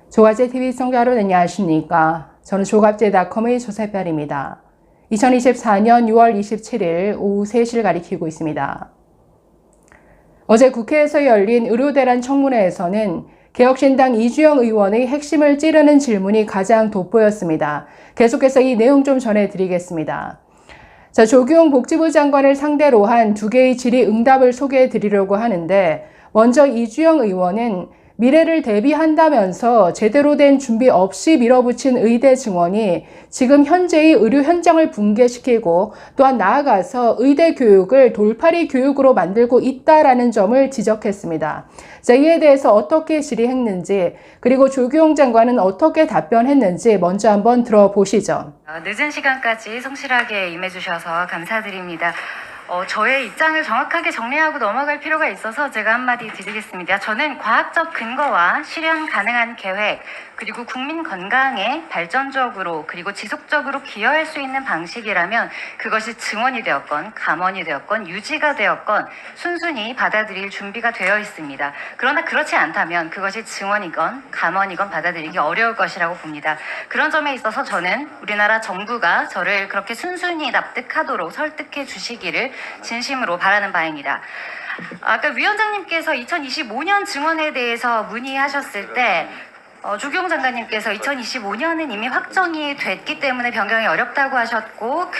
조갑제TV 시청자 여러분 안녕하십니까. 저는 조갑제닷컴의 조세별입니다. 2024년 6월 27일 오후 3시를 가리키고 있습니다. 어제 국회에서 열린 의료대란 청문회에서는 개혁신당 이주영 의원의 핵심을 찌르는 질문이 가장 돋보였습니다. 계속해서 이 내용 좀 전해드리겠습니다. 자, 조규용 복지부 장관을 상대로 한 두 개의 질의응답을 소개해 드리려고 하는데, 먼저 이주영 의원은 미래를 대비한다면서 제대로 된 준비 없이 밀어붙인 의대 증원이 지금 현재의 의료 현장을 붕괴시키고 또한 나아가서 의대 교육을 돌팔이 교육으로 만들고 있다라는 점을 지적했습니다. 자, 이에 대해서 어떻게 질의했는지 그리고 조규용 장관은 어떻게 답변했는지 먼저 한번 들어보시죠. 늦은 시간까지 성실하게 임해주셔서 감사드립니다. 저의 입장을 정확하게 정리하고 넘어갈 필요가 있어서 제가 한마디 드리겠습니다. 저는 과학적 근거와 실현 가능한 계획, 그리고 국민 건강에 발전적으로 그리고 지속적으로 기여할 수 있는 방식이라면 그것이 증원이 되었건 감원이 되었건 유지가 되었건 순순히 받아들일 준비가 되어 있습니다. 그러나 그렇지 않다면 그것이 증원이건 감원이건 받아들이기 어려울 것이라고 봅니다. 그런 점에 있어서 저는 우리나라 정부가 저를 그렇게 순순히 납득하도록 설득해 주시기를 진심으로 바라는 바입니다. 아까 위원장님께서 2025년 증원에 대해서 문의하셨을 때 조규용 장관님께서 2025년은 이미 확정이 됐기 때문에 변경이 어렵다고 하셨고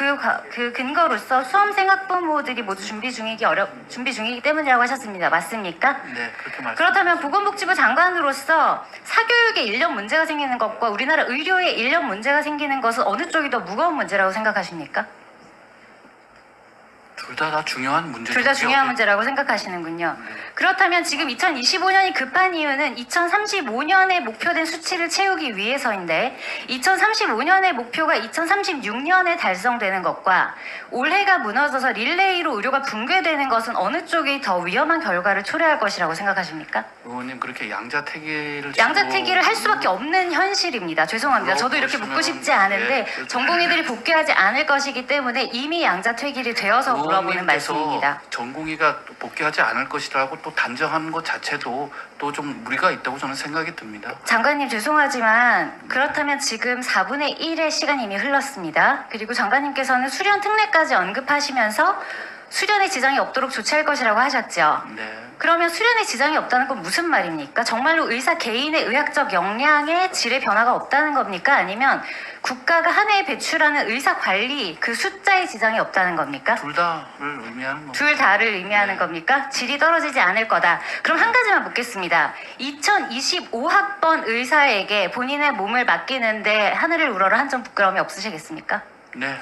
그 근거로서 수험생 학부모들이 모두 준비 중이기 때문이라고 하셨습니다. 맞습니까? 네, 그렇게 말씀. 그렇다면 보건복지부 장관으로서 사교육에 인력 문제가 생기는 것과 우리나라 의료에 인력 문제가 생기는 것은 어느 쪽이 더 무거운 문제라고 생각하십니까? 둘 다 중요한 문제죠. 둘 다 중요한 문제라고 생각하시는군요. 그렇다면 지금 2025년이 급한 이유는 2035년에 목표된 수치를 채우기 위해서인데 2035년의 목표가 2036년에 달성되는 것과 올해가 무너져서 릴레이로 의료가 붕괴되는 것은 어느 쪽이 더 위험한 결과를 초래할 것이라고 생각하십니까? 의원님 그렇게 양자택일을 양자택일을 할 수밖에 없는 현실입니다. 죄송합니다. 저도 이렇게 묻고 싶지 않은데 전공의들이 복귀하지 않을 것이기 때문에 이미 양자택일이 되어서 물어보는 말씀입니다. 전공의가 복귀하지 않을 것이라고 또 단정하는 것 자체도 또 좀 무리가 있다고 저는 생각이 듭니다. 장관님 죄송하지만 그렇다면 지금 4분의 1의 시간이 이미 흘렀습니다. 그리고 장관님께서는 수련 특례까지 언급하시면서 수련에 지장이 없도록 조치할 것이라고 하셨죠. 네. 그러면 수련에 지장이 없다는 건 무슨 말입니까? 정말로 의사 개인의 의학적 역량에 질의 변화가 없다는 겁니까? 아니면 국가가 한 해에 배출하는 의사 관리 그 숫자에 지장이 없다는 겁니까? 둘 다를 의미하는 겁니다. 둘 다를 의미하는 네. 겁니까? 질이 떨어지지 않을 거다. 그럼 한 가지만 묻겠습니다. 2025학번 의사에게 본인의 몸을 맡기는데 하늘을 우러러 한 점 부끄러움이 없으시겠습니까? 네.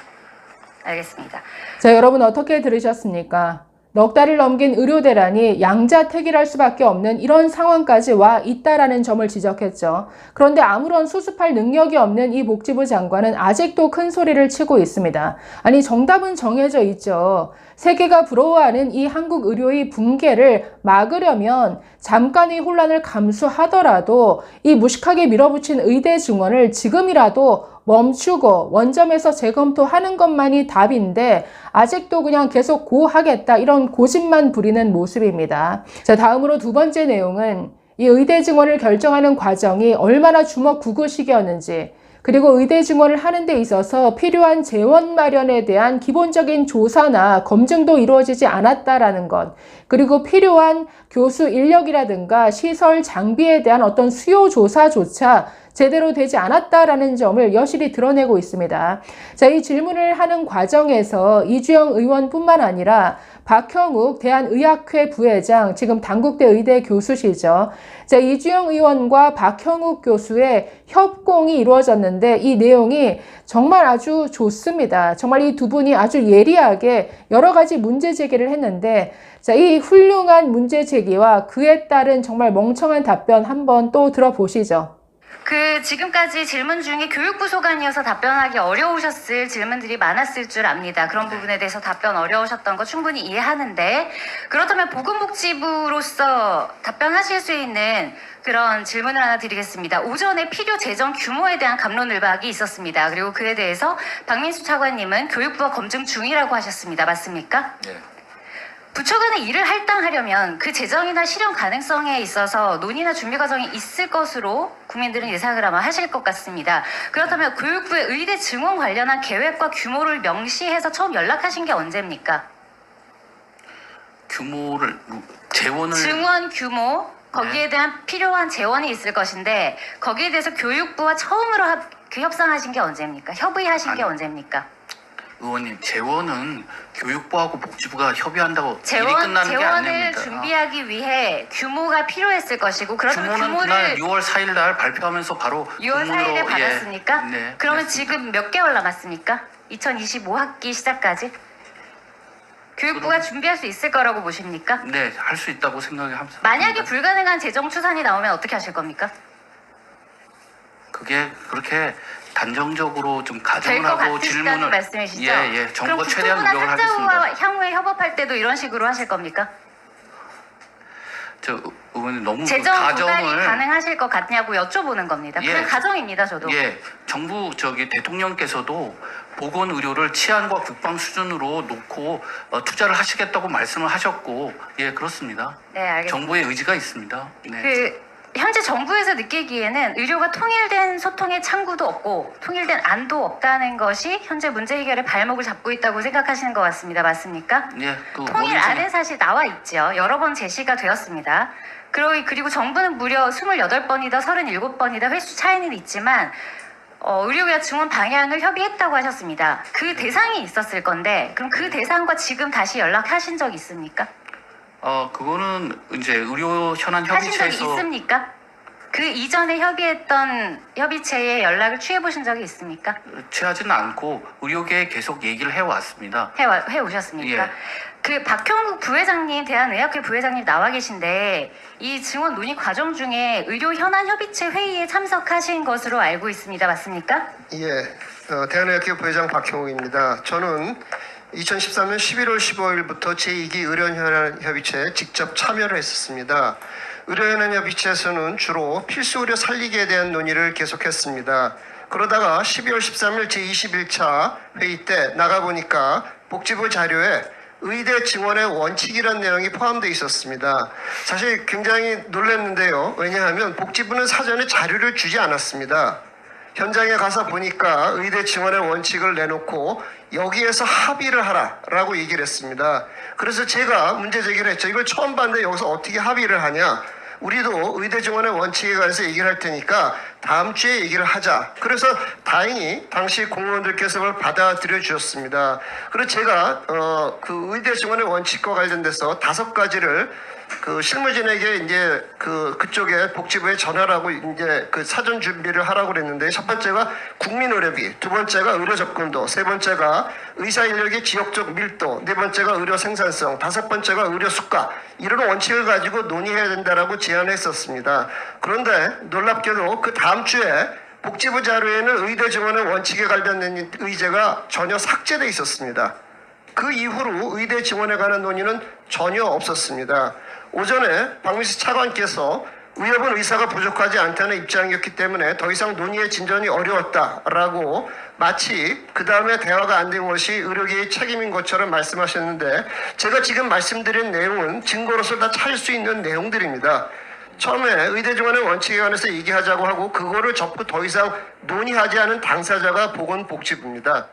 알겠습니다. 자, 여러분 어떻게 들으셨습니까? 넉 달을 넘긴 의료대란이 양자택일할 수밖에 없는 이런 상황까지 와 있다라는 점을 지적했죠. 그런데 아무런 수습할 능력이 없는 이 복지부 장관은 아직도 큰 소리를 치고 있습니다. 아니, 정답은 정해져 있죠. 세계가 부러워하는 이 한국 의료의 붕괴를 막으려면 잠깐의 혼란을 감수하더라도 이 무식하게 밀어붙인 의대 증원을 지금이라도 멈추고 원점에서 재검토하는 것만이 답인데 아직도 그냥 계속 고하겠다 이런 고집만 부리는 모습입니다. 자, 다음으로 두 번째 내용은 이 의대 증원을 결정하는 과정이 얼마나 주먹구구식이었는지 그리고 의대 증원을 하는 데 있어서 필요한 재원 마련에 대한 기본적인 조사나 검증도 이루어지지 않았다라는 것, 그리고 필요한 교수 인력이라든가 시설 장비에 대한 어떤 수요 조사조차 제대로 되지 않았다라는 점을 여실히 드러내고 있습니다. 자, 이 질문을 하는 과정에서 이주영 의원뿐만 아니라 박형욱 대한의학회 부회장, 지금 단국대 의대 교수시죠. 자, 이주영 의원과 박형욱 교수의 협공이 이루어졌는데 이 내용이 정말 아주 좋습니다. 정말 이 두 분이 아주 예리하게 여러 가지 문제 제기를 했는데, 자, 이 훌륭한 문제 제기와 그에 따른 정말 멍청한 답변 한번 또 들어보시죠. 지금까지 질문 중에 교육부 소관이어서 답변하기 어려우셨을 질문들이 많았을 줄 압니다. 그런 부분에 대해서 답변 어려우셨던 거 충분히 이해하는데, 그렇다면 보건복지부로서 답변하실 수 있는 그런 질문을 하나 드리겠습니다. 오전에 필요 재정 규모에 대한 갑론을박이 있었습니다. 그리고 그에 대해서 박민수 차관님은 교육부가 검증 중이라고 하셨습니다. 맞습니까? 네. 부처 간의 일을 할당하려면 그 재정이나 실현 가능성에 있어서 논의나 준비 과정이 있을 것으로 국민들은 예상을 아마 하실 것 같습니다. 그렇다면 교육부의 의대 증원 관련한 계획과 규모를 명시해서 처음 연락하신 게 언제입니까? 규모를 재원을 증원 규모 거기에 대한 필요한 재원이 있을 것인데 거기에 대해서 교육부와 처음으로 협상하신 게 언제입니까? 협의하신 게 언제입니까? 의원님, 재원은 교육부하고 복지부가 협의한다고 일이 끝나는 게 재원을 아닙니다. 준비하기 위해 규모가 필요했을 것이고 그렇다면 규모는 그날 6월 4일 날 발표하면서 바로 6월 4일에 국문으로, 받았습니까? 네, 그러면 그랬습니다. 지금 몇 개월 남았습니까? 2025학기 시작까지? 교육부가 준비할 수 있을 거라고 보십니까? 네, 할 수 있다고 생각합니다. 만약에 불가능한 재정 추산이 나오면 어떻게 하실 겁니까? 그게 그렇게 단정적으로 좀 될 가정을 것 하고 같으시다는 질문을 말씀이시죠? 예, 정부가 그럼 최대한 국토부나 노력을 하겠습니다. 산자부와 향후에 협업할 때도 이런 식으로 하실 겁니까? 저 의원님 너무 그 재정 조달이 가정을 가능하실 것 같냐고 여쭤보는 겁니다. 예. 그 가정입니다, 저도. 예, 정부 대통령께서도 보건 의료를 치안과 국방 수준으로 놓고 투자를 하시겠다고 말씀을 하셨고, 예, 그렇습니다. 네, 알겠습니다. 정부의 의지가 있습니다. 네. 현재 정부에서 느끼기에는 의료가 통일된 소통의 창구도 없고 통일된 안도 없다는 것이 현재 문제 해결의 발목을 잡고 있다고 생각하시는 것 같습니다. 맞습니까? 예, 그 통일 안은 사실 나와 있죠. 여러 번 제시가 되었습니다. 그리고 정부는 무려 28번이다 37번이다 횟수 차이는 있지만 의료계와 증원 방향을 협의했다고 하셨습니다. 그 대상이 있었을 건데 그럼 그 대상과 지금 다시 연락하신 적 있습니까? 그거는 이제 의료 현안 하신 적이 협의체에서 있습니까? 그 이전에 협의했던 협의체에 연락을 취해보신 적이 있습니까? 취하지는 않고 의료계에 계속 얘기를 해왔습니다. 해오셨습니까? 예. 그 박형국 부회장님, 대한의학회 부회장님 나와 계신데 이 증원 논의 과정 중에 의료 현안 협의체 회의에 참석하신 것으로 알고 있습니다. 맞습니까? 예, 대한의학회 부회장 박형욱입니다. 저는 2013년 11월 15일부터 제2기 의료현안협의체에 직접 참여를 했었습니다. 의료현안협의체에서는 주로 필수 의료 살리기에 대한 논의를 계속했습니다. 그러다가 12월 13일 제21차 회의 때 나가보니까 복지부 자료에 의대 증원의 원칙이라는 내용이 포함되어 있었습니다. 사실 굉장히 놀랐는데요. 왜냐하면 복지부는 사전에 자료를 주지 않았습니다. 현장에 가서 보니까 의대 증원의 원칙을 내놓고 여기에서 합의를 하라라고 얘기를 했습니다. 그래서 제가 문제 제기를 했죠. 이걸 처음 봤는데 여기서 어떻게 합의를 하냐. 우리도 의대 증원의 원칙에 관해서 얘기를 할 테니까 다음 주에 얘기를 하자. 그래서 다행히 당시 공무원들께서 그걸 받아들여 주셨습니다. 그래서 제가 그 의대 증원의 원칙과 관련돼서 5가지를 그 실무진에게 이제 그쪽에 복지부에 전화라고 이제 그 사전 준비를 하라고 그랬는데 첫 번째가 국민의료비, 두 번째가 의료 접근도, 세 번째가 의사 인력의 지역적 밀도, 네 번째가 의료 생산성, 다섯 번째가 의료 수가 이런 원칙을 가지고 논의해야 된다라고 제안했었습니다. 그런데 놀랍게도 그 다음 주에 복지부 자료에는 의대 증원의 원칙에 관련된 의제가 전혀 삭제돼 있었습니다. 그 이후로 의대 증원에 관한 논의는 전혀 없었습니다. 오전에 박민수 차관께서 의협은 의사가 부족하지 않다는 입장이었기 때문에 더 이상 논의의 진전이 어려웠다라고 마치 그 다음에 대화가 안 된 것이 의료계의 책임인 것처럼 말씀하셨는데 제가 지금 말씀드린 내용은 증거로서 다 찾을 수 있는 내용들입니다. 처음에 의대 증원의 원칙에 관해서 얘기하자고 하고 그거를 접고 더 이상 논의하지 않은 당사자가 보건복지부입니다.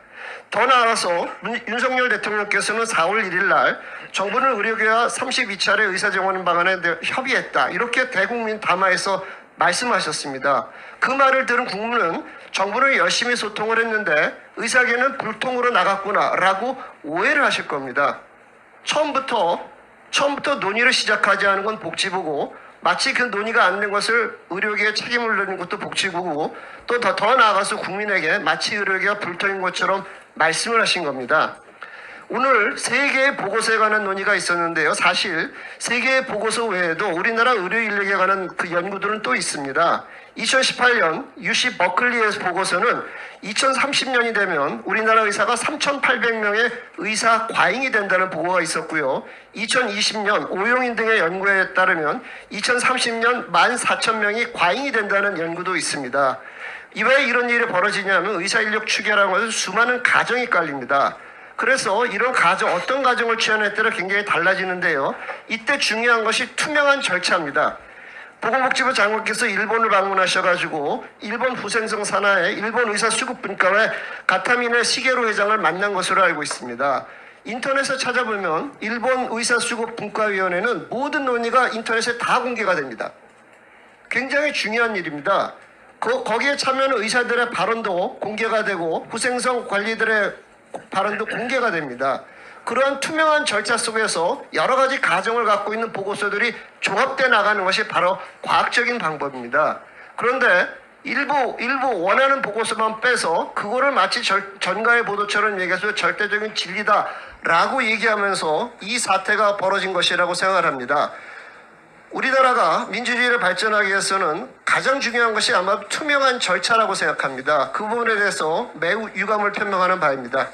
더 나아가서 윤석열 대통령께서는 4월 1일 날 정부는 의료계와 32차례 의사증원 방안에 협의했다. 이렇게 대국민 담화에서 말씀하셨습니다. 그 말을 들은 국민은 정부는 열심히 소통을 했는데 의사계는 불통으로 나갔구나 라고 오해를 하실 겁니다. 처음부터 논의를 시작하지 않은 건 복지부고 마치 그 논의가 안 된 것을 의료계에 책임을 내는 것도 복지부고 또 더 나아가서 국민에게 마치 의료계가 불통인 것처럼 말씀을 하신 겁니다. 오늘 3개의 보고서에 관한 논의가 있었는데요. 사실 3개의 보고서 외에도 우리나라 의료 인력에 관한 그 연구들은 또 있습니다. 2018년 UC 버클리의 보고서는 2030년이 되면 우리나라 의사가 3,800명의 의사 과잉이 된다는 보고가 있었고요. 2020년 오용인 등의 연구에 따르면 2030년 14,000명이 과잉이 된다는 연구도 있습니다. 왜 이런 일이 벌어지냐면 의사 인력 추계라는 것은 수많은 가정이 깔립니다. 그래서 이런 가정, 어떤 가정을 취하냐에 따라 굉장히 달라지는데요. 이때 중요한 것이 투명한 절차입니다. 보건복지부 장관께서 일본을 방문하셔가지고 일본 후생성 산하의 일본 의사수급분과회 가타미네 시게루 회장을 만난 것으로 알고 있습니다. 인터넷에 찾아보면 일본 의사수급분과위원회는 모든 논의가 인터넷에 다 공개가 됩니다. 굉장히 중요한 일입니다. 거기에 참여하는 의사들의 발언도 공개가 되고 후생성 관리들의 발언도 공개가 됩니다. 그러한 투명한 절차 속에서 여러 가지 가정을 갖고 있는 보고서들이 종합돼 나가는 것이 바로 과학적인 방법입니다. 그런데 일부 원하는 보고서만 빼서 그거를 마치 전가의 보도처럼 얘기해서 절대적인 진리다라고 얘기하면서 이 사태가 벌어진 것이라고 생각을 합니다. 우리나라가 민주주의를 발전하기 위해서는 가장 중요한 것이 아마 투명한 절차라고 생각합니다. 그 부분에 대해서 매우 유감을 표명하는 바입니다.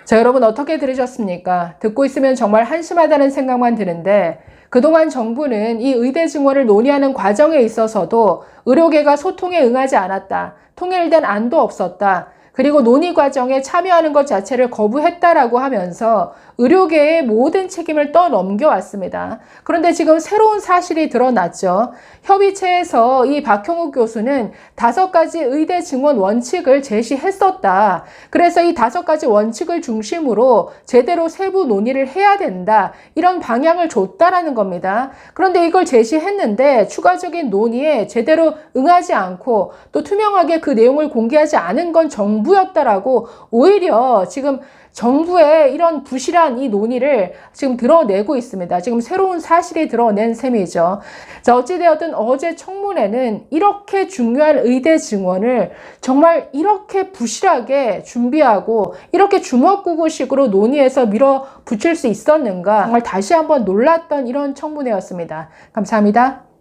자, 여러분 어떻게 들으셨습니까? 듣고 있으면 정말 한심하다는 생각만 드는데 그동안 정부는 이 의대 증원을 논의하는 과정에 있어서도 의료계가 소통에 응하지 않았다. 통일된 안도 없었다. 그리고 논의 과정에 참여하는 것 자체를 거부했다라고 하면서 의료계의 모든 책임을 떠넘겨왔습니다. 그런데 지금 새로운 사실이 드러났죠. 협의체에서 이 박형욱 교수는 5가지 의대 증원 원칙을 제시했었다. 그래서 이 5가지 원칙을 중심으로 제대로 세부 논의를 해야 된다. 이런 방향을 줬다라는 겁니다. 그런데 이걸 제시했는데 추가적인 논의에 제대로 응하지 않고 또 투명하게 그 내용을 공개하지 않은 건 정부였다라고 오히려 지금 정부의 이런 부실한 이 논의를 지금 드러내고 있습니다. 지금 새로운 사실이 드러낸 셈이죠. 자, 어찌되었든 어제 청문회는 이렇게 중요한 의대 증원을 정말 이렇게 부실하게 준비하고 이렇게 주먹구구식으로 논의해서 밀어붙일 수 있었는가 정말 다시 한번 놀랐던 이런 청문회였습니다. 감사합니다.